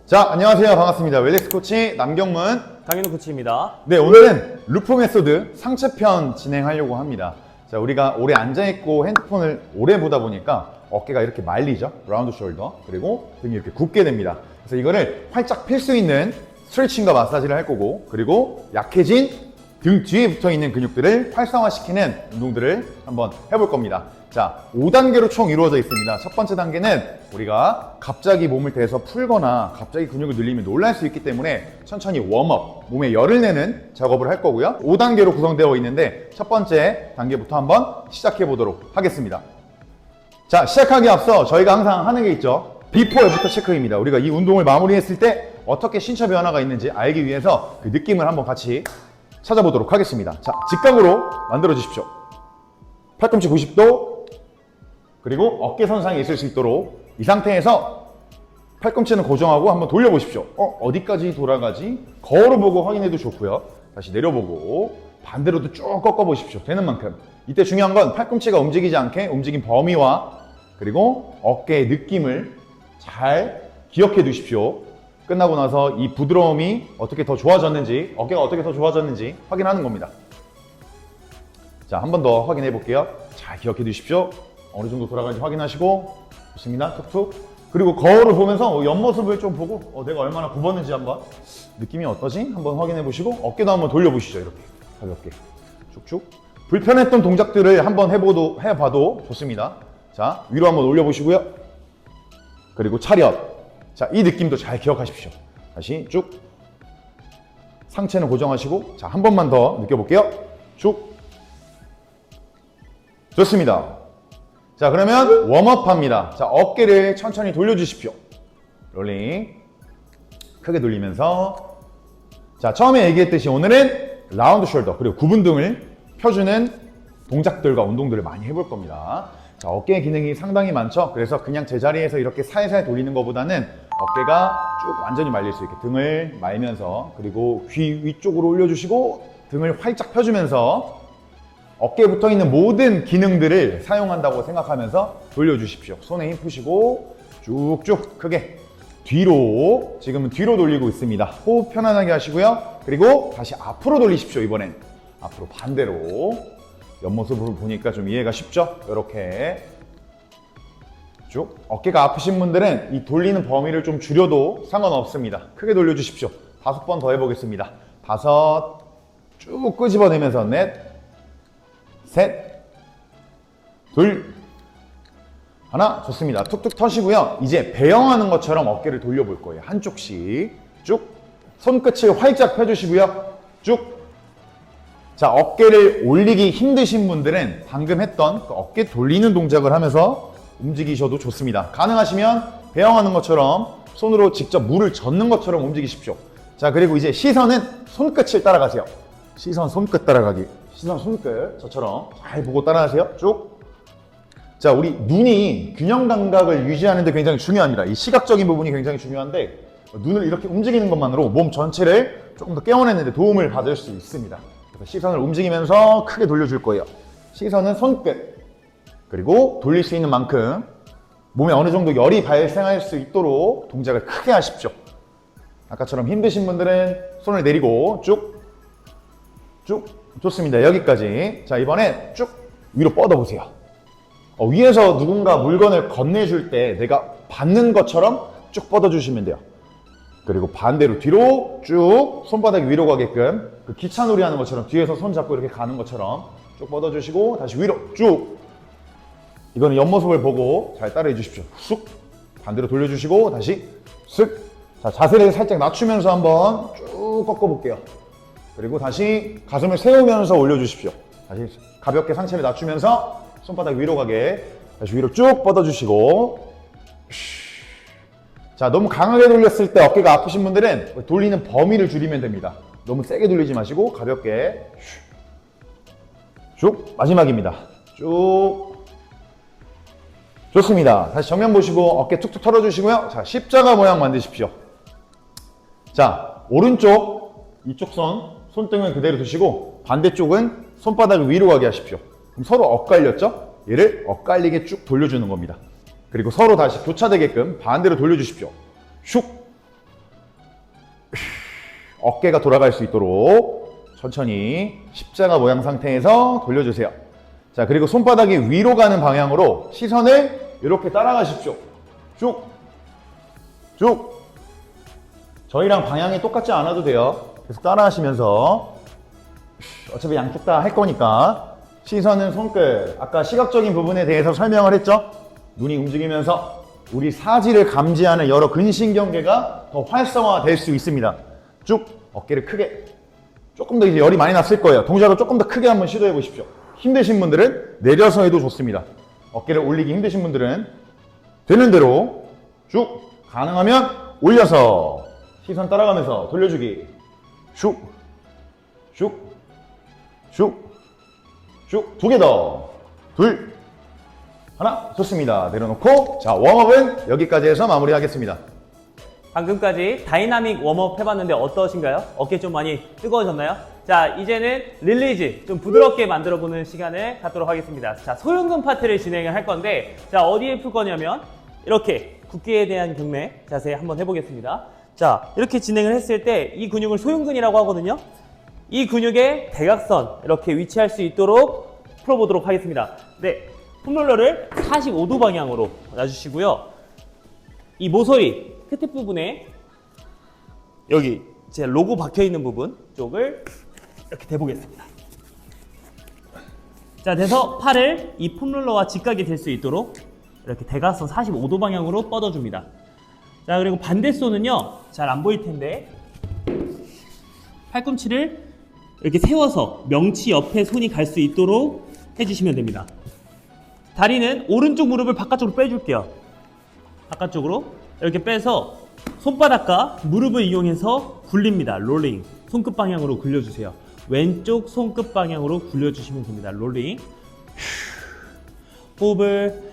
자, 안녕하세요. 반갑습니다. 웰렉스 코치 남경문. 강현우 코치입니다. 네, 오늘은 루프 메소드 상체편 진행하려고 합니다. 자, 우리가 오래 앉아있고 핸드폰을 오래 보다 보니까 어깨가 이렇게 말리죠. 라운드 숄더. 그리고 등이 이렇게 굽게 됩니다. 그래서 이거를 활짝 펼 수 있는 스트레칭과 마사지를 할 거고, 그리고 약해진 등 뒤에 붙어 있는 근육들을 활성화시키는 운동들을 한번 해볼 겁니다. 자, 5단계로 총 이루어져 있습니다. 첫 번째 단계는 우리가 갑자기 몸을 대서 풀거나 갑자기 근육을 늘리면 놀랄 수 있기 때문에 천천히 웜업, 몸에 열을 내는 작업을 할 거고요. 5단계로 구성되어 있는데 첫 번째 단계부터 한번 시작해 보도록 하겠습니다. 자, 시작하기 앞서 저희가 항상 하는 게 있죠. 비포 애프터 체크입니다. 우리가 이 운동을 마무리했을 때 어떻게 신체 변화가 있는지 알기 위해서 그 느낌을 한번 같이 찾아보도록 하겠습니다. 자, 직각으로 만들어 주십시오. 팔꿈치 90도, 그리고 어깨선상에 있을 수 있도록 이 상태에서 팔꿈치는 고정하고 한번 돌려보십시오. 어디까지 돌아가지? 거울을 보고 확인해도 좋고요. 다시 내려보고 반대로도 쭉 꺾어보십시오. 되는 만큼. 이때 중요한 건 팔꿈치가 움직이지 않게 움직인 범위와 그리고 어깨의 느낌을 잘 기억해 두십시오. 끝나고 나서 이 부드러움이 어떻게 더 좋아졌는지, 어깨가 어떻게 더 좋아졌는지 확인하는 겁니다. 자, 한 번 더 확인해 볼게요. 잘 기억해 두십시오. 어느 정도 돌아가는지 확인하시고, 좋습니다. 툭툭. 그리고 거울을 보면서 옆모습을 좀 보고 내가 얼마나 굽었는지 한번 느낌이 어떠지? 한번 확인해 보시고 어깨도 한번 돌려보시죠. 이렇게 가볍게 쭉쭉. 불편했던 동작들을 한번 해봐도 좋습니다. 자, 위로 한번 올려보시고요. 그리고 차렷. 자, 이 느낌도 잘 기억하십시오. 다시 쭉. 상체는 고정하시고, 자, 한 번만 더 느껴볼게요. 쭉. 좋습니다. 자, 그러면 웜업 합니다. 자, 어깨를 천천히 돌려주십시오. 롤링. 크게 돌리면서. 자, 처음에 얘기했듯이 오늘은 라운드 숄더, 그리고 굽은 등을 펴주는 동작들과 운동들을 많이 해볼 겁니다. 자, 어깨의 기능이 상당히 많죠? 그래서 그냥 제자리에서 이렇게 살살 돌리는 것보다는 어깨가 쭉 완전히 말릴 수 있게 등을 말면서, 그리고 귀 위쪽으로 올려주시고 등을 활짝 펴주면서 어깨에 붙어 있는 모든 기능들을 사용한다고 생각하면서 돌려주십시오. 손에 힘 푸시고 쭉쭉 크게 뒤로, 지금은 뒤로 돌리고 있습니다. 호흡 편안하게 하시고요. 그리고 다시 앞으로 돌리십시오. 이번엔 앞으로 반대로. 옆모습으로 보니까 좀 이해가 쉽죠? 이렇게 쭉. 어깨가 아프신 분들은 이 돌리는 범위를 좀 줄여도 상관없습니다. 크게 돌려주십시오. 5번 더 해보겠습니다. 5, 쭉 끄집어내면서 넷, 셋, 둘, 하나. 좋습니다. 툭툭 터시고요. 이제 배영하는 것처럼 어깨를 돌려볼 거예요. 한쪽씩 쭉. 손끝을 활짝 펴주시고요. 쭉. 자, 어깨를 올리기 힘드신 분들은 방금 했던 그 어깨 돌리는 동작을 하면서 움직이셔도 좋습니다. 가능하시면 배영하는 것처럼 손으로 직접 물을 젓는 것처럼 움직이십시오. 자, 그리고 이제 시선은 손끝을 따라가세요. 시선 손끝 따라가기. 시선 손끝 저처럼 잘 보고 따라하세요. 쭉. 자, 우리 눈이 균형 감각을 유지하는 데 굉장히 중요합니다. 이 시각적인 부분이 굉장히 중요한데 눈을 이렇게 움직이는 것만으로 몸 전체를 조금 더 깨워내는 데 도움을 받을 수 있습니다. 그래서 시선을 움직이면서 크게 돌려줄 거예요. 시선은 손끝. 그리고 돌릴 수 있는 만큼 몸에 어느 정도 열이 발생할 수 있도록 동작을 크게 하십시오. 아까처럼 힘드신 분들은 손을 내리고 쭉. 쭉. 좋습니다. 여기까지. 자, 이번엔 쭉 위로 뻗어보세요. 위에서 누군가 물건을 건네줄 때 내가 받는 것처럼 쭉 뻗어주시면 돼요. 그리고 반대로 뒤로 쭉 손바닥이 위로 가게끔 그 기차놀이 하는 것처럼 뒤에서 손 잡고 이렇게 가는 것처럼 쭉 뻗어주시고 다시 위로 쭉. 이거는 옆모습을 보고 잘 따라해 주십시오. 쑥. 반대로 돌려주시고 다시 쓱. 자, 자세를 살짝 낮추면서 한번 쭉 꺾어볼게요. 그리고 다시 가슴을 세우면서 올려주십시오. 다시 가볍게 상체를 낮추면서 손바닥 위로 가게 다시 위로 쭉 뻗어주시고. 자, 너무 강하게 돌렸을 때 어깨가 아프신 분들은 돌리는 범위를 줄이면 됩니다. 너무 세게 돌리지 마시고 가볍게 쭉. 마지막입니다. 쭉. 좋습니다. 다시 정면 보시고 어깨 툭툭 털어주시고요. 자, 십자가 모양 만드십시오. 자, 오른쪽 이쪽 손등은 그대로 두시고 반대쪽은 손바닥을 위로 가게 하십시오. 그럼 서로 엇갈렸죠? 얘를 엇갈리게 쭉 돌려주는 겁니다. 그리고 서로 다시 교차되게끔 반대로 돌려주십시오. 슉. 어깨가 돌아갈 수 있도록 천천히 십자가 모양 상태에서 돌려주세요. 자, 그리고 손바닥이 위로 가는 방향으로 시선을 이렇게 따라가십시오. 쭉, 쭉. 저희랑 방향이 똑같지 않아도 돼요. 계속 따라하시면서 어차피 양쪽 다 할 거니까 시선은 손끝. 아까 시각적인 부분에 대해서 설명을 했죠? 눈이 움직이면서 우리 사지를 감지하는 여러 근신경계가 더 활성화될 수 있습니다. 쭉 어깨를 크게. 조금 더 이제 열이 많이 났을 거예요. 동작을 조금 더 크게 한번 시도해 보십시오. 힘드신 분들은 내려서 해도 좋습니다. 어깨를 올리기 힘드신 분들은 되는 대로 쭉, 가능하면 올려서 시선 따라가면서 돌려주기. 슉, 슉, 슉, 슉. 두 개 더. 둘, 하나. 좋습니다. 내려놓고, 자, 웜업은 여기까지 해서 마무리하겠습니다. 방금까지 다이나믹 웜업 해봤는데 어떠신가요? 어깨 좀 많이 뜨거워졌나요? 자, 이제는 릴리즈 좀 부드럽게 만들어보는 시간을 갖도록 하겠습니다. 자, 소흉근 파트를 진행을 할 건데, 자, 어디에 풀 거냐면 이렇게 굳기에 대한 경매 자세 한번 해보겠습니다. 자, 이렇게 진행을 했을 때 이 근육을 소흉근이라고 하거든요. 이 근육의 대각선 이렇게 위치할 수 있도록 풀어보도록 하겠습니다. 네, 폼롤러를 45도 방향으로 놔주시고요. 이 모서리 끝에 부분에 여기 제 로고 박혀있는 부분 쪽을 이렇게 대보겠습니다. 자, 돼서 팔을 이 폼롤러와 직각이 될 수 있도록 이렇게 대각선 45도 방향으로 뻗어줍니다. 자, 그리고 반대손은요, 잘 안 보일 텐데 팔꿈치를 이렇게 세워서 명치 옆에 손이 갈 수 있도록 해주시면 됩니다. 다리는 오른쪽 무릎을 바깥쪽으로 빼줄게요. 바깥쪽으로 이렇게 빼서 손바닥과 무릎을 이용해서 굴립니다. 롤링. 손끝 방향으로 굴려주세요. 왼쪽 손끝 방향으로 굴려주시면 됩니다. 롤링. 호흡을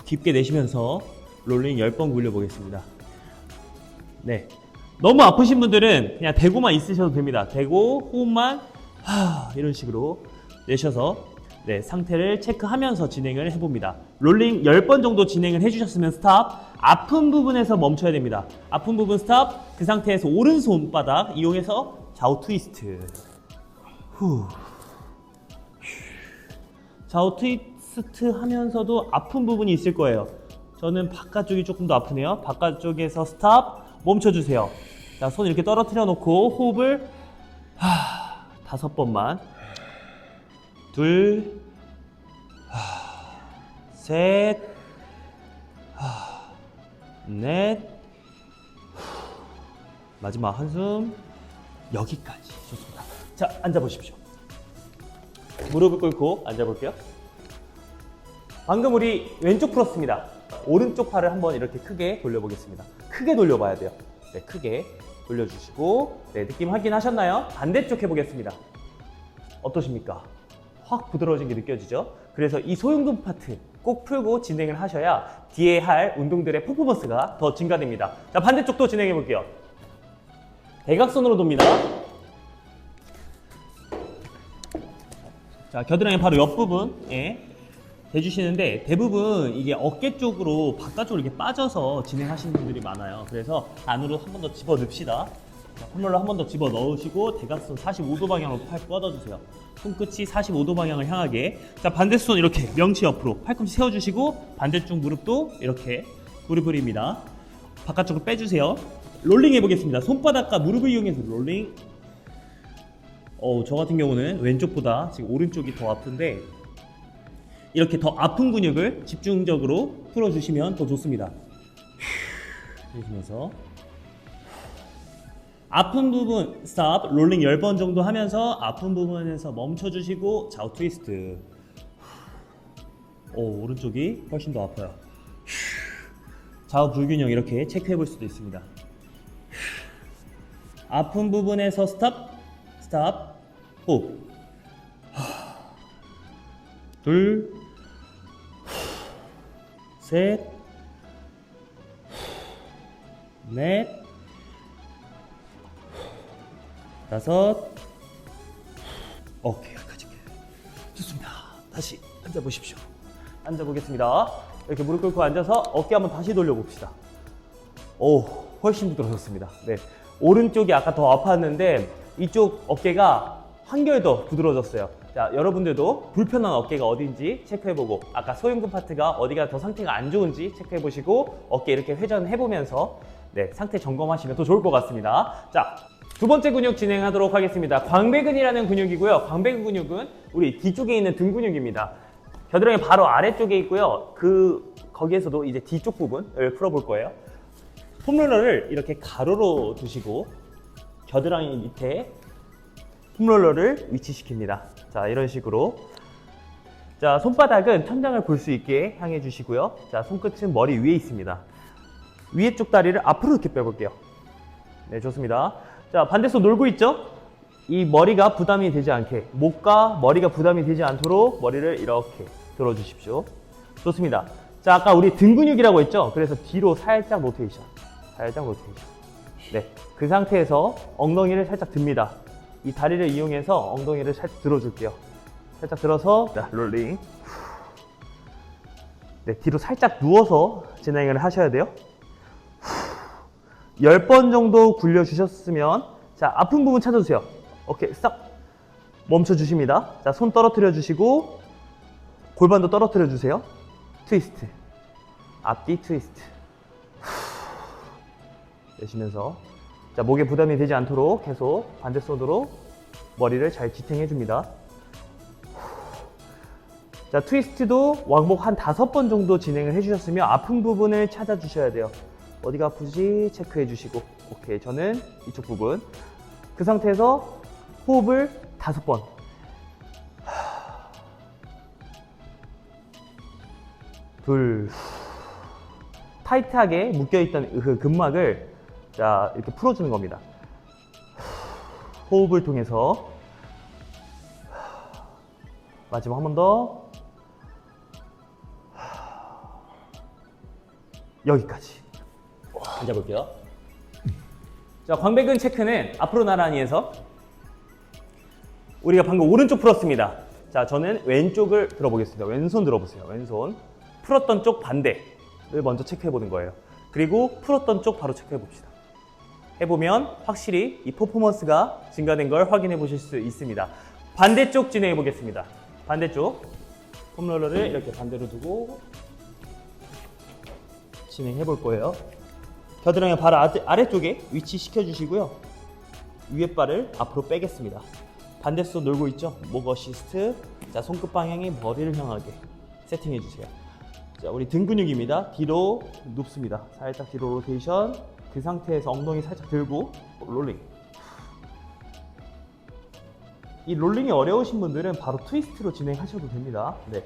깊게 내쉬면서 롤링 10번 굴려보겠습니다. 네. 너무 아프신 분들은 그냥 대고만 있으셔도 됩니다. 대고 호흡만 이런 식으로 내셔서 네, 상태를 체크하면서 진행을 해봅니다. 롤링 10번 정도 진행을 해주셨으면 스탑. 아픈 부분에서 멈춰야 됩니다. 아픈 부분 스탑. 그 상태에서 오른손바닥 이용해서 좌우 트위스트. 후. 좌우 트위스트 하면서도 아픈 부분이 있을 거예요. 저는 바깥쪽이 조금 더 아프네요. 바깥쪽에서 스탑. 멈춰주세요. 자, 손 이렇게 떨어뜨려 놓고 호흡을 5번만. 둘, 셋, 넷, 마지막 한숨. 여기까지. 좋습니다. 자, 앉아보십시오. 무릎을 꿇고 앉아볼게요. 방금 우리 왼쪽 풀었습니다. 오른쪽 팔을 한번 이렇게 크게 돌려보겠습니다. 크게 돌려봐야 돼요. 네, 크게 돌려주시고, 네, 느낌 확인하셨나요? 반대쪽 해보겠습니다. 어떠십니까? 확 부드러워진 게 느껴지죠? 그래서 이 소흉근 파트 꼭 풀고 진행을 하셔야 뒤에 할 운동들의 퍼포먼스가 더 증가됩니다. 자, 반대쪽도 진행해 볼게요. 대각선으로 돕니다. 자, 겨드랑이 바로 옆부분에 대주시는데 대부분 이게 어깨 쪽으로 바깥쪽으로 이렇게 빠져서 진행하시는 분들이 많아요. 그래서 안으로 한 번 더 집어 넣읍시다. 폼롤러 한 번 더 집어 넣으시고 대각선 45도 방향으로 팔 뻗어주세요. 손끝이 45도 방향을 향하게. 자, 반대손 이렇게 명치 옆으로 팔꿈치 세워주시고 반대쪽 무릎도 이렇게 구리부리입니다. 바깥쪽으로 빼주세요. 롤링 해보겠습니다. 손바닥과 무릎을 이용해서 롤링. 저 같은 경우는 왼쪽보다 지금 오른쪽이 더 아픈데 이렇게 더 아픈 근육을 집중적으로 풀어주시면 더 좋습니다. 해주면서 아픈 부분 스탑. 롤링 10번 정도 하면서 아픈 부분에서 멈춰주시고 좌우 트위스트. 오른쪽이 훨씬 더 아파요. 좌우 불균형 이렇게 체크해 볼 수도 있습니다. 아픈 부분에서 스탑. 스탑. 호흡. 둘, 셋, 넷, 다섯. 오케이, 여기까지. 좋습니다. 다시 앉아보십시오. 앉아보겠습니다. 이렇게 무릎 꿇고 앉아서 어깨 한번 다시 돌려봅시다. 오, 훨씬 부드러워졌습니다. 네. 오른쪽이 아까 더 아팠는데 이쪽 어깨가 한결 더 부드러워졌어요. 자, 여러분들도 불편한 어깨가 어딘지 체크해보고 아까 소흉근 파트가 어디가 더 상태가 안 좋은지 체크해보시고 어깨 이렇게 회전해보면서 네, 상태 점검하시면 더 좋을 것 같습니다. 자, 두 번째 근육 진행하도록 하겠습니다. 광배근이라는 근육이고요. 광배근 근육은 우리 뒤쪽에 있는 등 근육입니다. 겨드랑이 바로 아래쪽에 있고요. 거기에서도 이제 뒤쪽 부분을 풀어볼 거예요. 폼롤러를 이렇게 가로로 두시고 겨드랑이 밑에 폼롤러를 위치시킵니다. 자, 이런 식으로. 자, 손바닥은 천장을 볼 수 있게 향해 주시고요. 자, 손끝은 머리 위에 있습니다. 위에 쪽 다리를 앞으로 이렇게 빼볼게요. 네, 좋습니다. 자, 반대손 놀고 있죠? 이 머리가 부담이 되지 않게, 목과 머리가 부담이 되지 않도록 머리를 이렇게 들어주십시오. 좋습니다. 자, 아까 우리 등 근육이라고 했죠? 그래서 뒤로 살짝 로테이션. 살짝 로테이션. 네, 그 상태에서 엉덩이를 살짝 듭니다. 이 다리를 이용해서 엉덩이를 살짝 들어줄게요. 살짝 들어서, 자, 롤링. 네, 뒤로 살짝 누워서 진행을 하셔야 돼요. 10번 정도 굴려주셨으면, 자, 아픈 부분 찾아주세요. 오케이, 스탑. 멈춰주십니다. 자, 손 떨어뜨려 주시고, 골반도 떨어뜨려 주세요. 트위스트. 앞뒤 트위스트. 내쉬면서. 자, 목에 부담이 되지 않도록 계속 반대손으로 머리를 잘 지탱해 줍니다. 자, 트위스트도 왕복 한 5번 정도 진행을 해주셨으면 아픈 부분을 찾아주셔야 돼요. 어디가 아프지 체크해 주시고. 오케이, 저는 이쪽 부분. 그 상태에서 호흡을 5번. 둘. 타이트하게 묶여있던 그 근막을 자, 이렇게 풀어주는 겁니다. 호흡을 통해서. 마지막 한 번 더. 여기까지. 앉아볼게요. 자, 광배근 체크는 앞으로 나란히 해서 우리가 방금 오른쪽 풀었습니다. 자, 저는 왼쪽을 들어보겠습니다. 왼손 들어보세요. 왼손. 풀었던 쪽 반대를 먼저 체크해보는 거예요. 그리고 풀었던 쪽 바로 체크해봅시다. 해보면 확실히 이 퍼포먼스가 증가된 걸 확인해 보실 수 있습니다. 반대쪽 진행해 보겠습니다. 반대쪽 폼롤러를 이렇게 반대로 두고 진행해 볼 거예요. 겨드랑이 발 아래쪽에 위치시켜 주시고요. 위에 발을 앞으로 빼겠습니다. 반대손 놀고 있죠? 목 어시스트. 자, 손끝 방향이 머리를 향하게 세팅해 주세요. 자, 우리 등 근육입니다. 뒤로 눕습니다. 살짝 뒤로 로테이션. 그 상태에서 엉덩이 살짝 들고 롤링. 이 롤링이 어려우신 분들은 바로 트위스트로 진행하셔도 됩니다. 네.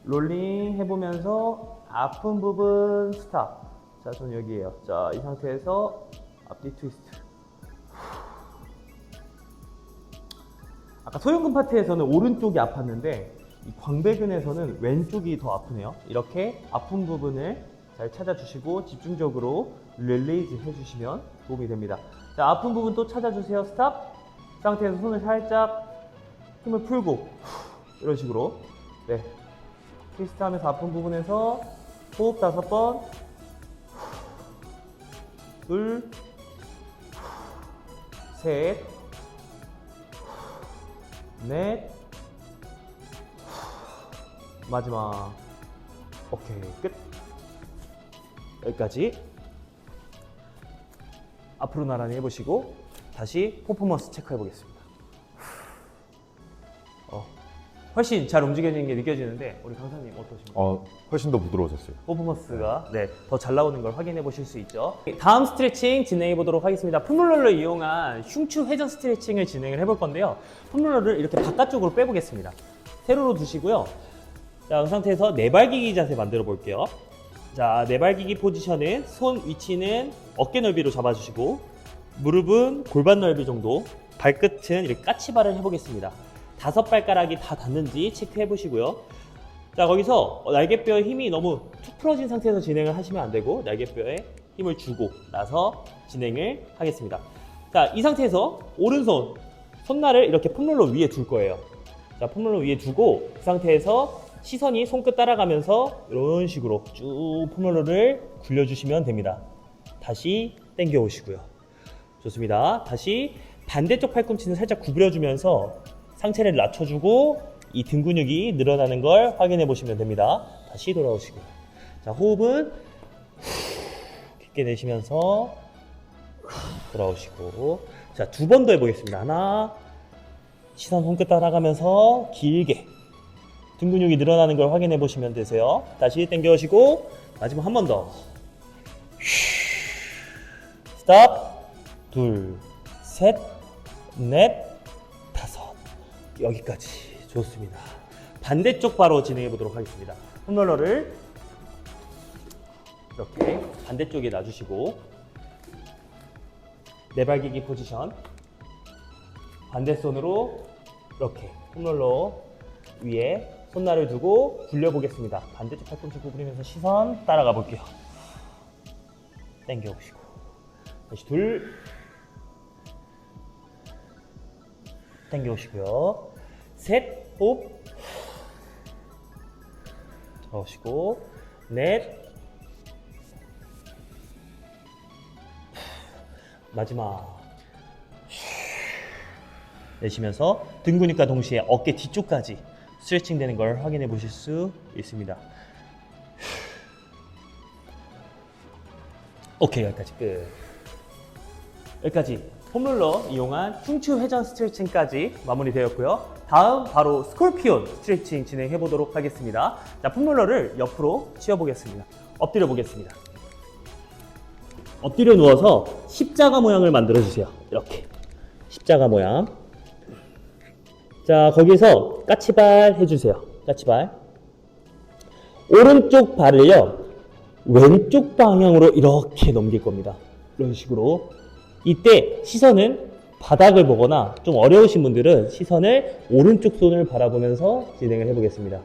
롤링 해보면서 아픈 부분 스탑. 자, 저는 여기에요. 자, 이 상태에서 앞뒤 트위스트. 아까 소흉근 파트에서는 오른쪽이 아팠는데 이 광배근에서는 왼쪽이 더 아프네요. 이렇게 아픈 부분을 잘 찾아주시고 집중적으로 릴리즈 해주시면 도움이 됩니다. 자, 아픈 부분 또 찾아주세요. 스탑. 그 상태에서 손을 살짝 힘을 풀고 이런 식으로 네, 트위스트 하면서 아픈 부분에서 호흡 5번. 둘, 셋, 넷, 마지막. 오케이, 끝. 여기까지. 앞으로 나란히 해보시고 다시 퍼포먼스 체크해 보겠습니다. 훨씬 잘 움직여지는 게 느껴지는데 우리 강사님 어떠십니까? 훨씬 더 부드러워졌어요. 퍼포먼스가 네, 더 잘 나오는 걸 확인해 보실 수 있죠. 다음 스트레칭 진행해 보도록 하겠습니다. 폼롤러를 이용한 흉추 회전 스트레칭을 진행을 해볼 건데요. 폼롤러를 이렇게 바깥쪽으로 빼보겠습니다. 세로로 두시고요. 자, 그 상태에서 네발기기 자세 만들어 볼게요. 자, 네발기기 포지션은 손 위치는 어깨 넓이로 잡아주시고 무릎은 골반 넓이 정도, 발끝은 이렇게 까치발을 해보겠습니다. 5발가락이 다 닿는지 체크해 보시고요. 자, 거기서 날개뼈의 힘이 너무 툭 풀어진 상태에서 진행을 하시면 안 되고 날개뼈에 힘을 주고 나서 진행을 하겠습니다. 자, 이 상태에서 오른손 손날을 이렇게 폼롤러 위에 둘 거예요. 자, 폼롤러 위에 두고 그 상태에서 시선이 손끝 따라가면서 이런 식으로 쭉 폼롤러를 굴려주시면 됩니다. 다시 당겨 오시고요. 좋습니다. 다시 반대쪽 팔꿈치는 살짝 구부려주면서 상체를 낮춰주고 이 등 근육이 늘어나는 걸 확인해 보시면 됩니다. 다시 돌아오시고요. 자, 호흡은 깊게 내쉬면서 돌아오시고, 자, 두 번 더 해보겠습니다. 하나, 시선 손끝 따라가면서 길게 등 근육이 늘어나는 걸 확인해 보시면 되세요. 다시 당겨 오시고, 마지막 한 번 더. 스탑. 둘, 셋, 넷, 다섯. 여기까지. 좋습니다. 반대쪽 바로 진행해 보도록 하겠습니다. 홈롤러를 이렇게 반대쪽에 놔주시고, 내발기기 포지션, 반대 손으로 이렇게 홈롤러 위에 손날을 두고 굴려보겠습니다. 반대쪽 팔꿈치 구부리면서 시선 따라가 볼게요. 당겨 오시고, 다시 둘, 당겨 오시고요. 셋, 호흡, 들어오시고, 넷, 마지막 내쉬면서 등 근육과 동시에 어깨 뒤쪽까지 스트레칭 되는 걸 확인해 보실 수 있습니다. 오케이, 여기까지 끝. 여기까지 홈롤러 이용한 흉추 회전 스트레칭까지 마무리되었고요. 다음 바로 스콜피온 스트레칭 진행해 보도록 하겠습니다. 자, 폼롤러를 옆으로 치워 보겠습니다. 엎드려 보겠습니다. 엎드려 누워서 십자가 모양을 만들어 주세요. 이렇게 십자가 모양. 자, 거기서 까치발 해주세요. 까치발. 오른쪽 발을요, 왼쪽 방향으로 이렇게 넘길 겁니다. 이런 식으로. 이때 시선은 바닥을 보거나 좀 어려우신 분들은 시선을 오른쪽 손을 바라보면서 진행을 해보겠습니다.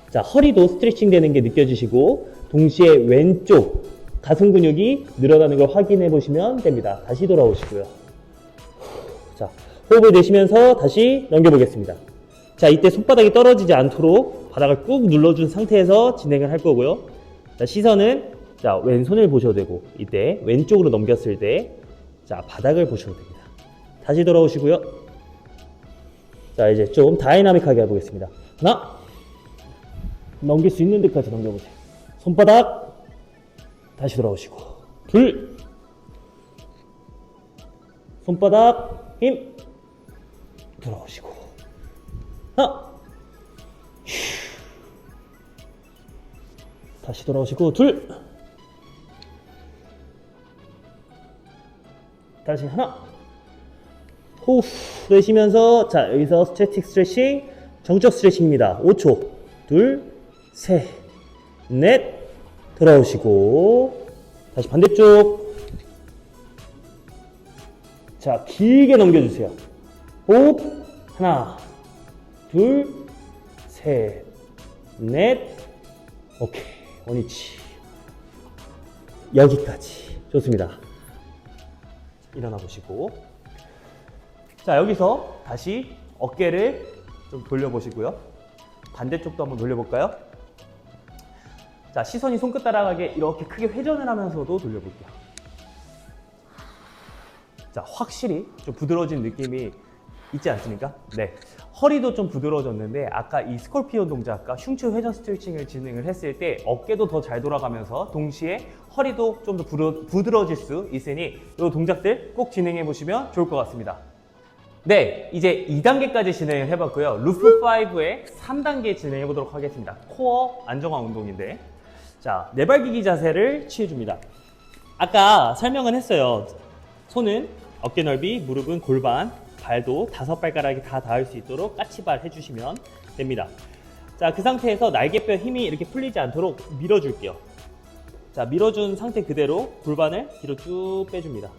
자, 허리도 스트레칭 되는 게 느껴지시고, 동시에 왼쪽 가슴 근육이 늘어나는 걸 확인해 보시면 됩니다. 다시 돌아오시고요. 자, 호흡을 내쉬면서 다시 넘겨보겠습니다. 자, 이때 손바닥이 떨어지지 않도록 바닥을 꾹 눌러준 상태에서 진행을 할 거고요. 자, 시선은 자, 왼손을 보셔도 되고, 이때 왼쪽으로 넘겼을 때 자, 바닥을 보셔도 됩니다. 다시 돌아오시고요. 자, 이제 좀 다이나믹하게 해보겠습니다. 하나, 넘길 수 있는 데까지 넘겨보세요. 손바닥, 다시 돌아오시고. 둘, 손바닥, 힘, 돌아오시고. 하나, 다시 돌아오시고. 둘, 다시 하나, 호흡 내쉬면서, 자, 여기서 스태틱 스트레칭, 정적 스트레칭입니다. 5초. 둘, 셋, 넷, 돌아오시고, 다시 반대쪽. 자, 길게 넘겨주세요. 호흡, 하나, 둘, 셋, 넷, 오케이, 원위치. 여기까지. 좋습니다. 일어나 보시고, 자, 여기서 다시 어깨를 좀 돌려보시고요. 반대쪽도 한번 돌려볼까요? 자, 시선이 손끝 따라가게 이렇게 크게 회전을 하면서도 돌려볼게요. 자, 확실히 좀 부드러워진 느낌이 있지 않습니까? 네, 허리도 좀 부드러워졌는데, 아까 이 스콜피온 동작과 흉추 회전 스트레칭을 진행을 했을 때 어깨도 더 잘 돌아가면서 동시에 허리도 좀 더 부드러워질 수 있으니 이 동작들 꼭 진행해 보시면 좋을 것 같습니다. 네, 이제 2단계까지 진행을 해봤고요. 루프 5의 3단계 진행해 보도록 하겠습니다. 코어 안정화 운동인데, 자, 내발기기 자세를 취해줍니다. 아까 설명은 했어요. 손은 어깨 넓이, 무릎은 골반, 발도 5발가락이 다 닿을 수 있도록 까치발 해주시면 됩니다. 자, 그 상태에서 날개뼈 힘이 이렇게 풀리지 않도록 밀어줄게요. 자, 밀어준 상태 그대로 골반을 뒤로 쭉 빼줍니다.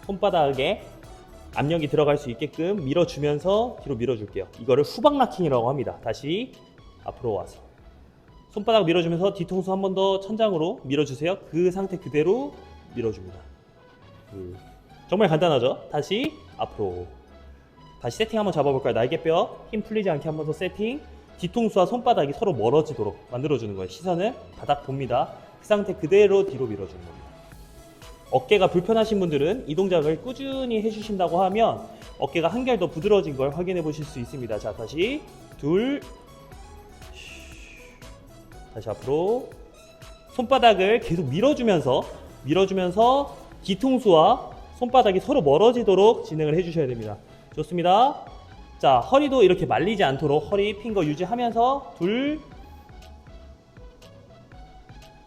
손바닥에 압력이 들어갈 수 있게끔 밀어주면서 뒤로 밀어줄게요. 이거를 후방 락킹이라고 합니다. 다시 앞으로 와서 손바닥 밀어주면서 뒤통수 한 번 더 천장으로 밀어주세요. 그 상태 그대로 밀어줍니다. 정말 간단하죠? 다시 앞으로. 다시 세팅 한번 잡아볼까요? 날개뼈 힘 풀리지 않게 한 번 더 세팅. 뒤통수와 손바닥이 서로 멀어지도록 만들어주는 거예요. 시선은 바닥 봅니다. 그 상태 그대로 뒤로 밀어주는 겁니다. 어깨가 불편하신 분들은 이 동작을 꾸준히 해주신다고 하면 어깨가 한결 더 부드러워진 걸 확인해 보실 수 있습니다. 자, 다시 둘, 다시 앞으로 손바닥을 계속 밀어주면서 뒤통수와 손바닥이 서로 멀어지도록 진행을 해주셔야 됩니다. 좋습니다. 자, 허리도 이렇게 말리지 않도록 허리 핀 거 유지하면서 둘,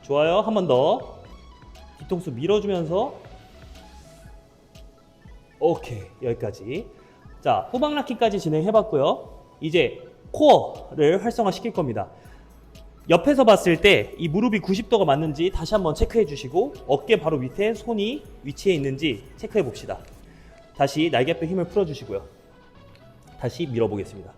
좋아요. 한 번 더. 뒤통수 밀어주면서 오케이, 여기까지. 자, 호박락키까지 진행해봤고요. 이제 코어를 활성화 시킬 겁니다. 옆에서 봤을 때 이 무릎이 90도가 맞는지 다시 한번 체크해 주시고 어깨 바로 밑에 손이 위치해 있는지 체크해 봅시다. 다시 날개뼈 힘을 풀어 주시고요. 다시 밀어 보겠습니다.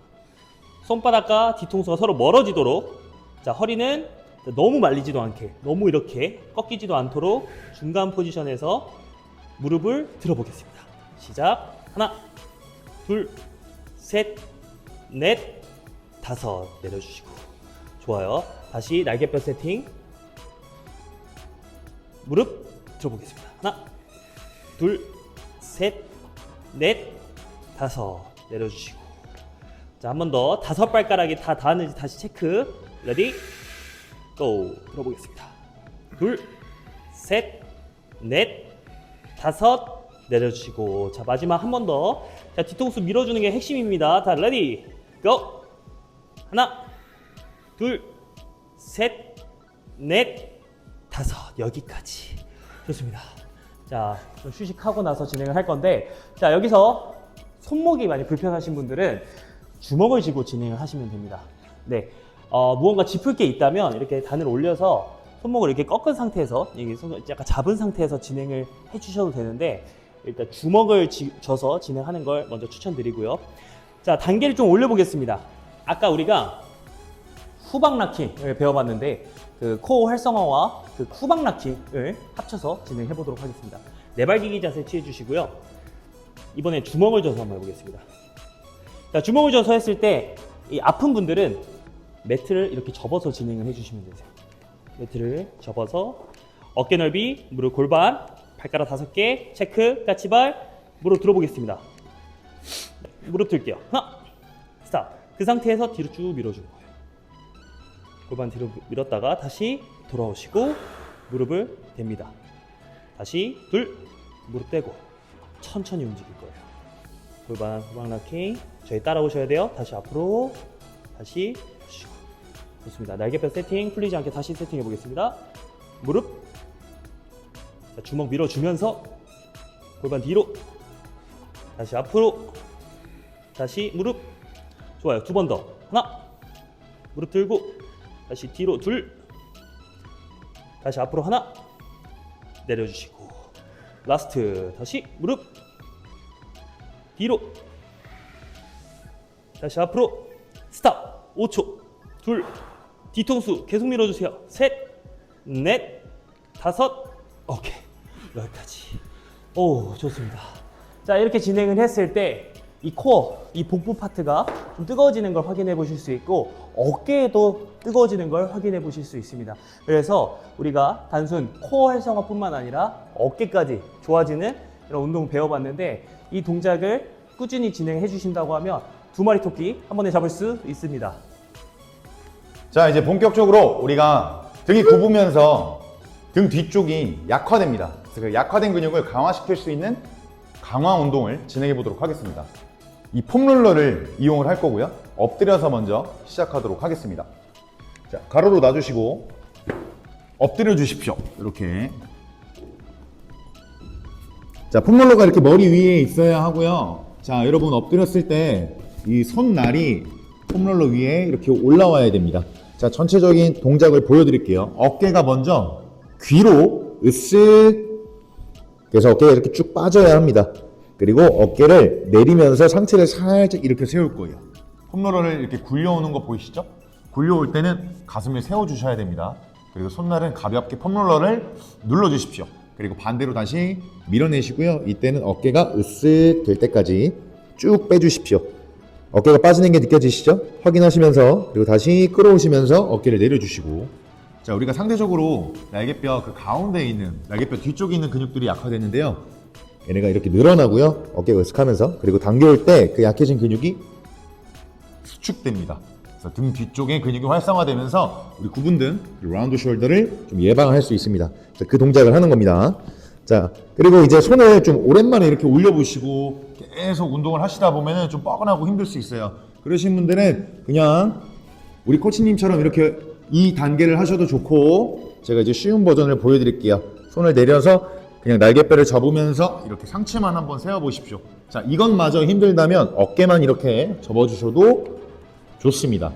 손바닥과 뒤통수가 서로 멀어지도록. 자, 허리는 너무 말리지도 않게, 너무 이렇게 꺾이지도 않도록 중간 포지션에서 무릎을 들어 보겠습니다. 시작. 하나, 둘, 셋, 넷, 다섯. 내려주시고. 좋아요. 다시 날개뼈 세팅. 무릎 들어보겠습니다. 하나, 둘, 셋, 넷, 다섯. 내려주시고. 자, 한 번 더. 5발가락이 다 닿았는지 다시 체크. 레디, 고. 들어보겠습니다. 둘, 셋, 넷, 다섯. 내려주시고. 자, 마지막 한 번 더. 자, 뒤통수 밀어주는 게 핵심입니다. 다 레디, 고. 하나, 둘, 셋, 넷, 다섯. 여기까지. 좋습니다. 자, 좀 휴식하고 나서 진행을 할 건데, 자, 여기서 손목이 많이 불편하신 분들은 주먹을 쥐고 진행을 하시면 됩니다. 네, 무언가 짚을 게 있다면 이렇게 단을 올려서 손목을 이렇게 꺾은 상태에서, 이게 약간 잡은 상태에서 진행을 해주셔도 되는데, 일단 주먹을 져서 진행하는 걸 먼저 추천드리고요. 자, 단계를 좀 올려보겠습니다. 아까 우리가 후박락킥을 배워봤는데 그 코어 활성화와 그 후박락킥을 합쳐서 진행해 보도록 하겠습니다. 네발기기 자세 취해 주시고요. 이번에 주먹을 져서 한번 해보겠습니다. 자, 주먹을 져서 했을 때 이 아픈 분들은 매트를 이렇게 접어서 진행을 해주시면 되세요. 매트를 접어서 어깨 넓이, 무릎 골반, 발가락 5개, 체크, 까치발, 무릎 들어보겠습니다. 무릎 들게요. 하나, 스탑. 그 상태에서 뒤로 쭉 밀어주는 거예요. 골반 뒤로 밀었다가 다시 돌아오시고 무릎을 댑니다. 다시 둘, 무릎 떼고 천천히 움직일 거예요. 골반 후방락킹. 저희 따라오셔야 돼요. 다시 앞으로, 다시 쉬고. 좋습니다. 날개뼈 세팅 풀리지 않게 다시 세팅해 보겠습니다. 무릎. 자, 주먹 밀어주면서 골반 뒤로, 다시 앞으로, 다시 무릎. 좋아요. 2번 더. 하나, 무릎 들고 다시 뒤로 둘, 다시 앞으로 하나, 내려주시고 라스트. 다시 무릎 뒤로, 다시 앞으로, 스탑. 5초. 둘, 뒤통수 계속 밀어주세요. 셋, 넷, 다섯. 오케이, 여기까지. 오, 좋습니다. 자, 이렇게 진행을 했을 때 이 코어, 이 복부 파트가 좀 뜨거워지는 걸 확인해 보실 수 있고 어깨에도 뜨거워지는 걸 확인해 보실 수 있습니다. 그래서 우리가 단순 코어 활성화뿐만 아니라 어깨까지 좋아지는 이런 운동 배워봤는데 이 동작을 꾸준히 진행해 주신다고 하면 2마리 토끼 한 번에 잡을 수 있습니다. 자, 이제 본격적으로 우리가 등이 굽으면서 등 뒤쪽이 약화됩니다. 그래서 그 약화된 근육을 강화시킬 수 있는 강화 운동을 진행해 보도록 하겠습니다. 이 폼롤러를 이용을 할 거고요. 엎드려서 먼저 시작하도록 하겠습니다. 자, 가로로 놔주시고 엎드려 주십시오. 이렇게. 자, 폼롤러가 이렇게 머리 위에 있어야 하고요. 자, 여러분 엎드렸을 때 이 손날이 폼롤러 위에 이렇게 올라와야 됩니다. 자, 전체적인 동작을 보여드릴게요. 어깨가 먼저 귀로 으쓱, 그래서 어깨가 이렇게 쭉 빠져야 합니다. 그리고 어깨를 내리면서 상체를 살짝 이렇게 세울 거예요. 폼롤러를 이렇게 굴려오는 거 보이시죠? 굴려올 때는 가슴을 세워주셔야 됩니다. 그리고 손날은 가볍게 폼롤러를 눌러주십시오. 그리고 반대로 다시 밀어내시고요. 이때는 어깨가 으쓱 될 때까지 쭉 빼주십시오. 어깨가 빠지는 게 느껴지시죠? 확인하시면서, 그리고 다시 끌어오시면서 어깨를 내려주시고, 자, 우리가 상대적으로 날개뼈 그 가운데에 있는 날개뼈 뒤쪽에 있는 근육들이 약화됐는데요. 얘네가 이렇게 늘어나고요. 어깨가 으쓱하면서 그리고 당겨올 때 그 약해진 근육이 수축됩니다. 그래서 등 뒤쪽에 근육이 활성화되면서 우리 굽은 등, 라운드 숄더를 좀 예방할 수 있습니다. 그래서 그 동작을 하는 겁니다. 자, 그리고 이제 손을 좀 오랜만에 이렇게 올려보시고 계속 운동을 하시다 보면은 좀 뻐근하고 힘들 수 있어요. 그러신 분들은 그냥 우리 코치님처럼 이렇게 이 단계를 하셔도 좋고, 제가 이제 쉬운 버전을 보여드릴게요. 손을 내려서 그냥 날개뼈를 접으면서 이렇게 상체만 한번 세워보십시오. 자, 이것마저 힘들다면 어깨만 이렇게 접어주셔도 좋습니다.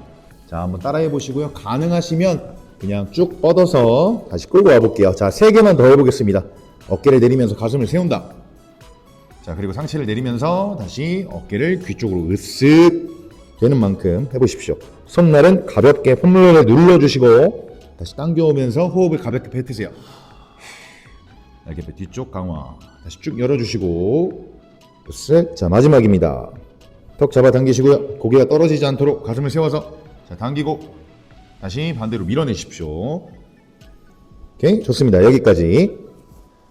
자, 한번 따라해 보시고요. 가능하시면 그냥 쭉 뻗어서 다시 끌고 와볼게요. 자, 3개만 더 해보겠습니다. 어깨를 내리면서 가슴을 세운다. 자, 그리고 상체를 내리면서 다시 어깨를 귀 쪽으로 으쓱 되는 만큼 해보십시오. 손날은 가볍게 폼롤러를 눌러주시고 다시 당겨오면서 호흡을 가볍게 뱉으세요. 날개뼈 뒤쪽 강화. 다시 쭉 열어주시고 으쓱. 자, 마지막입니다. 턱 잡아 당기시고요. 고개가 떨어지지 않도록 가슴을 세워서 자, 당기고 다시 반대로 밀어내십시오. 오케이, 좋습니다. 여기까지.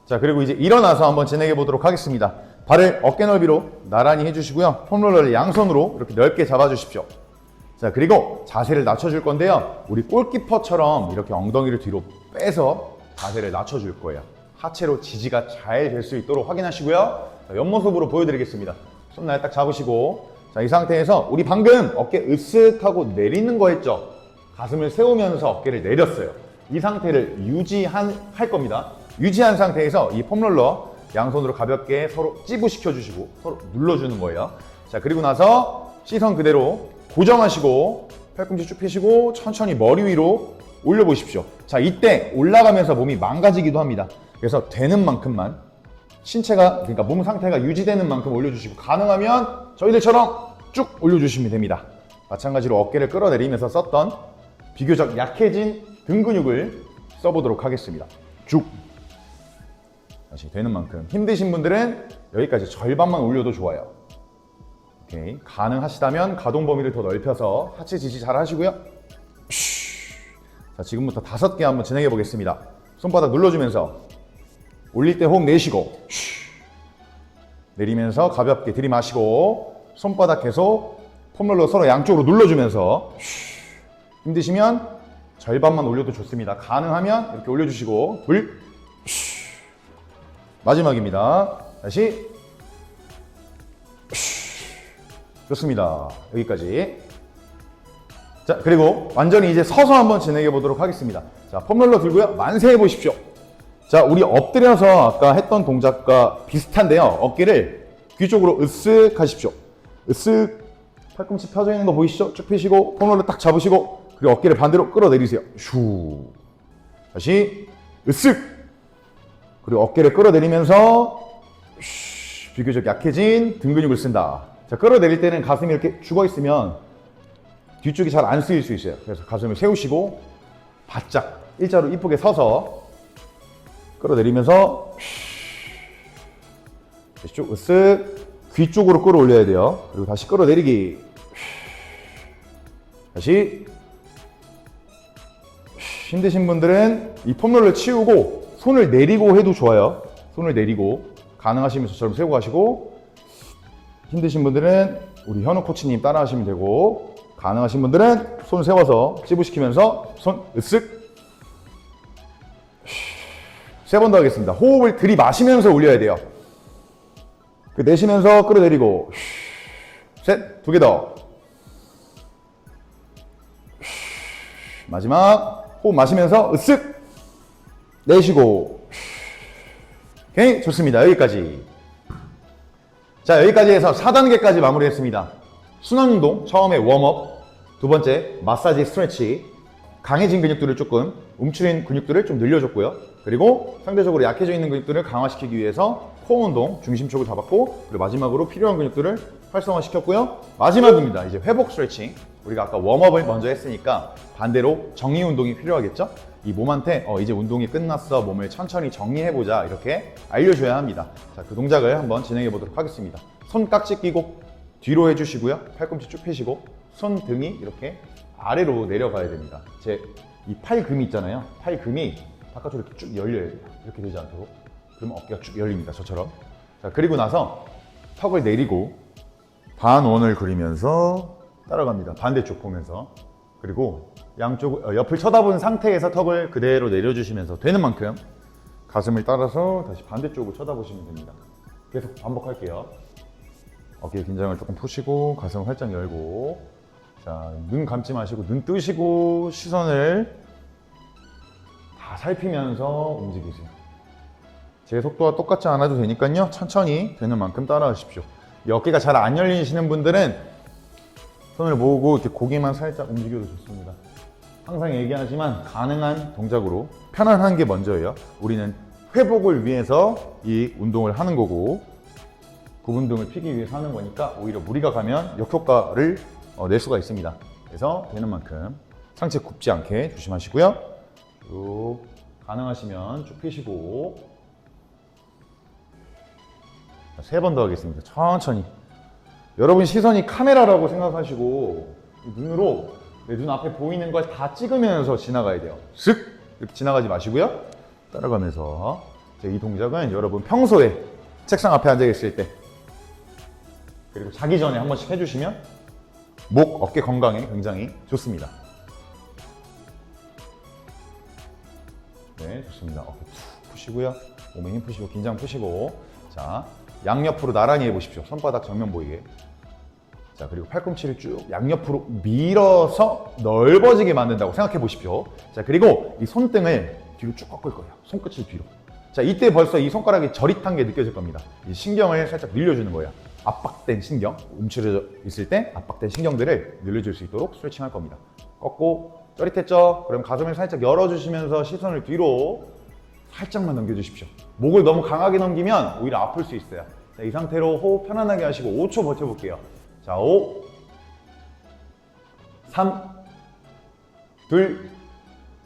자, 그리고 이제 일어나서 한번 진행해 보도록 하겠습니다. 발을 어깨 넓이로 나란히 해주시고요. 폼롤러를 양손으로 이렇게 넓게 잡아주십시오. 자, 그리고 자세를 낮춰줄 건데요. 우리 골키퍼처럼 이렇게 엉덩이를 뒤로 빼서 자세를 낮춰줄 거예요. 하체로 지지가 잘 될 수 있도록 확인하시고요. 자, 옆모습으로 보여드리겠습니다. 손날 딱 잡으시고, 자, 이 상태에서 우리 방금 어깨 으쓱하고 내리는 거 했죠? 가슴을 세우면서 어깨를 내렸어요. 이 상태를 할 겁니다. 유지한 상태에서 이 폼롤러 양손으로 가볍게 서로 찌부시켜 주시고 서로 눌러주는 거예요. 자, 그리고 나서 시선 그대로 고정하시고 팔꿈치 쭉 펴시고 천천히 머리 위로 올려보십시오. 자, 이때 올라가면서 몸이 망가지기도 합니다. 그래서 되는 만큼만 신체가, 그러니까 몸 상태가 유지되는 만큼 올려주시고 가능하면 저희들처럼 쭉 올려주시면 됩니다. 마찬가지로 어깨를 끌어내리면서 썼던 비교적 약해진 등 근육을 써보도록 하겠습니다. 쭉. 다시 되는 만큼. 힘드신 분들은 여기까지 절반만 올려도 좋아요. 오케이. 가능하시다면 가동 범위를 더 넓혀서 하체 지지 잘 하시고요. 자, 지금부터 5개 한번 진행해 보겠습니다. 손바닥 눌러주면서 올릴 때 호흡 내쉬고 내리면서 가볍게 들이마시고 손바닥 계속 폼롤러 서로 양쪽으로 눌러주면서 힘드시면 절반만 올려도 좋습니다. 가능하면 이렇게 올려주시고 둘 마지막입니다. 다시 좋습니다. 여기까지. 자, 그리고 완전히 이제 서서 한번 진행해 보도록 하겠습니다. 자, 폼롤러 들고요. 만세 해 보십시오. 자, 우리 엎드려서 아까 했던 동작과 비슷한데요. 어깨를 귀 쪽으로 으쓱 하십시오. 으쓱. 팔꿈치 펴져 있는 거 보이시죠? 쭉 펴시고 폼롤러 딱 잡으시고 그리고 어깨를 반대로 끌어내리세요. 슈. 다시 으쓱. 그리고 어깨를 끌어내리면서 비교적 약해진 등 근육을 쓴다. 자, 끌어내릴 때는 가슴이 이렇게 죽어 있으면 뒤쪽이 잘 안 쓰일 수 있어요. 그래서 가슴을 세우시고 바짝 일자로 이쁘게 서서 끌어내리면서 다시 쭉 으쓱 귀 쪽으로 끌어올려야 돼요. 그리고 다시 끌어내리기. 다시. 힘드신 분들은 이 폼롤러를 치우고 손을 내리고 해도 좋아요. 손을 내리고 가능하시면 저처럼 세우고 가시고, 힘드신 분들은 우리 현우 코치님 따라 하시면 되고, 가능하신 분들은 손 세워서 찌부시키면서 손 으쓱. 3번 더 하겠습니다. 호흡을 들이마시면서 올려야 돼요. 내쉬면서 끌어내리고 셋, 2개 더. 마지막 호흡 마시면서 으쓱 내쉬고. 오케이, 좋습니다. 여기까지. 자, 여기까지 해서 4단계까지 마무리했습니다. 순환 운동, 처음에 웜업, 두 번째 마사지 스트레치, 강해진 근육들을 조금 움츠린 근육들을 좀 늘려줬고요. 그리고 상대적으로 약해져 있는 근육들을 강화시키기 위해서 코어 운동, 중심 쪽을 잡았고, 그리고 마지막으로 필요한 근육들을 활성화시켰고요. 마지막입니다. 이제 회복 스트레칭. 우리가 아까 웜업을 먼저 했으니까 반대로 정리 운동이 필요하겠죠? 이 몸한테 이제 운동이 끝났어, 몸을 천천히 정리해보자, 이렇게 알려줘야 합니다. 자, 그 동작을 한번 진행해 보도록 하겠습니다. 손 깍지 끼고 뒤로 해주시고요. 팔꿈치 쭉 펴시고 손 등이 이렇게 아래로 내려가야 됩니다. 제 이 팔금이 있잖아요. 팔금이 바깥으로 이렇게 쭉 열려야 돼요. 이렇게 되지 않도록. 그러면 어깨가 쭉 열립니다. 저처럼. 자, 그리고 나서 턱을 내리고 반원을 그리면서 따라갑니다. 반대쪽 보면서. 그리고 양쪽 옆을 쳐다본 상태에서 턱을 그대로 내려주시면서 되는 만큼 가슴을 따라서 다시 반대쪽을 쳐다보시면 됩니다. 계속 반복할게요. 어깨 긴장을 조금 푸시고 가슴을 활짝 열고, 자, 눈 감지 마시고 눈 뜨시고 시선을 다 살피면서 움직이세요. 제 속도와 똑같지 않아도 되니까요. 천천히 되는 만큼 따라하십시오. 이 어깨가 잘 안 열리시는 분들은 손을 모으고 이렇게 고개만 살짝 움직여도 좋습니다. 항상 얘기하지만 가능한 동작으로 편안한 게 먼저예요. 우리는 회복을 위해서 이 운동을 하는 거고 구분등을 피기 위해서 하는 거니까 오히려 무리가 가면 역효과를 낼 수가 있습니다. 그래서 되는 만큼 상체 굽지 않게 조심하시고요. 쭉 가능하시면 쭉 펴시고 3번 더 하겠습니다. 천천히. 여러분 시선이 카메라라고 생각하시고 눈으로 내 눈 앞에 보이는 걸 다 찍으면서 지나가야 돼요. 슥! 이렇게 지나가지 마시고요. 따라가면서 이 동작은 여러분 평소에 책상 앞에 앉아 있을 때 그리고 자기 전에 한 번씩 해주시면 목, 어깨 건강에 굉장히 좋습니다. 네, 좋습니다. 어깨 툭 푸시고요. 몸에 힘 푸시고 긴장 푸시고, 자, 양옆으로 나란히 해보십시오. 손바닥 정면 보이게. 자, 그리고 팔꿈치를 쭉 양옆으로 밀어서 넓어지게 만든다고 생각해 보십시오. 자, 그리고 이 손등을 뒤로 쭉 꺾을 거예요. 손끝을 뒤로. 자, 이때 벌써 이 손가락이 저릿한 게 느껴질 겁니다. 이 신경을 살짝 늘려주는 거예요. 압박된 신경, 움츠려져 있을 때 압박된 신경들을 늘려줄 수 있도록 스트레칭 할 겁니다. 꺾고, 저릿했죠? 그럼 가슴을 살짝 열어주시면서 시선을 뒤로 살짝만 넘겨주십시오. 목을 너무 강하게 넘기면 오히려 아플 수 있어요. 자, 이 상태로 호흡 편안하게 하시고 5초 버텨볼게요. 자, 5, 3, 2,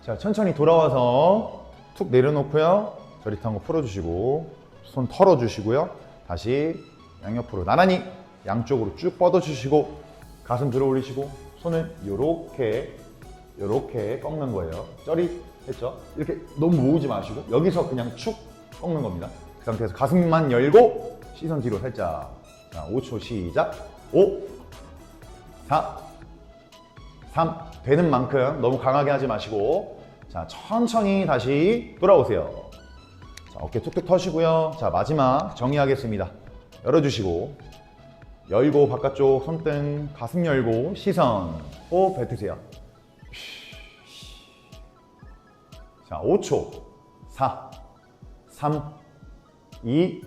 자, 천천히 돌아와서 툭 내려놓고요. 저릿한 거 풀어주시고, 손 털어주시고요. 다시 양옆으로 나란히 양쪽으로 쭉 뻗어주시고, 가슴 들어 올리시고, 손을 요렇게 꺾는 거예요. 저릿했죠? 이렇게 너무 모으지 마시고, 여기서 그냥 축 꺾는 겁니다. 그 상태에서 가슴만 열고, 시선 뒤로 살짝. 자, 5초 시작. 5, 4, 3, 되는 만큼 너무 강하게 하지 마시고, 자, 천천히 다시 돌아오세요. 자, 어깨 툭툭 터시고요. 자, 마지막 정리하겠습니다. 열어주시고, 열고 바깥쪽 손등, 가슴 열고 시선, 호흡 뱉으세요. 자, 5초, 4, 3, 2,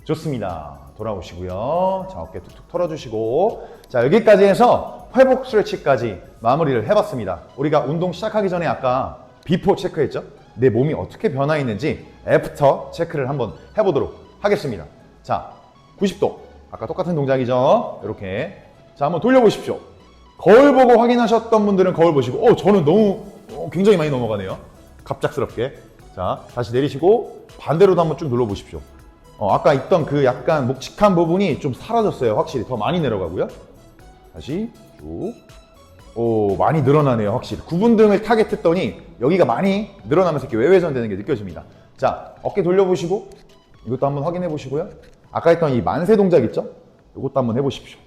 좋습니다. 돌아오시고요. 자, 어깨 툭툭 털어주시고, 자, 여기까지 해서 회복 스트레치까지 마무리를 해봤습니다. 우리가 운동 시작하기 전에 아까 비포 체크했죠? 내 몸이 어떻게 변화했는지 애프터 체크를 한번 해보도록 하겠습니다. 자, 90도. 아까 똑같은 동작이죠? 이렇게. 자, 한번 돌려보십시오. 거울 보고 확인하셨던 분들은 거울 보시고, 저는 너무 굉장히 많이 넘어가네요. 갑작스럽게. 자, 다시 내리시고 반대로도 한번 쭉 눌러보십시오. 아까 있던 그 약간 묵직한 부분이 좀 사라졌어요. 확실히 더 많이 내려가고요. 다시 쭉. 많이 늘어나네요. 확실히. 구분등을 타겟했더니 여기가 많이 늘어나면서 이렇게 외회전되는 게 느껴집니다. 자, 어깨 돌려보시고 이것도 한번 확인해 보시고요. 아까 했던 이 만세 동작 있죠? 이것도 한번 해보십시오.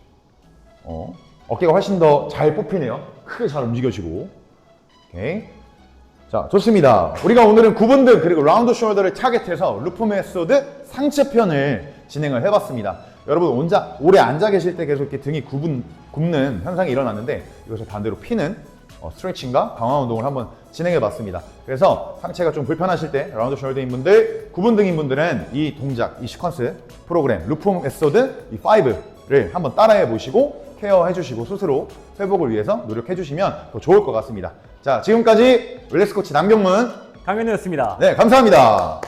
어깨가 훨씬 더 잘 뽑히네요. 크게 잘 움직여지고. 오케이. 자, 좋습니다. 우리가 오늘은 구분등 그리고 라운드 숄더를 타겟해서 루프 메소드 상체편을 진행을 해봤습니다. 여러분 오래 앉아 계실 때 계속 이렇게 등이 굽는 현상이 일어났는데 이것을 반대로 피는 스트레칭과 강화 운동을 한번 진행해봤습니다. 그래서 상체가 좀 불편하실 때 라운드 숄더인 분들, 구분등인 분들은 이 동작, 이 시퀀스 프로그램 루프 메소드 이 5를 한번 따라해 보시고 케어해 주시고 스스로 회복을 위해서 노력해 주시면 더 좋을 것 같습니다. 자, 지금까지 웰네스 코치 남경문 강현우였습니다. 네, 감사합니다.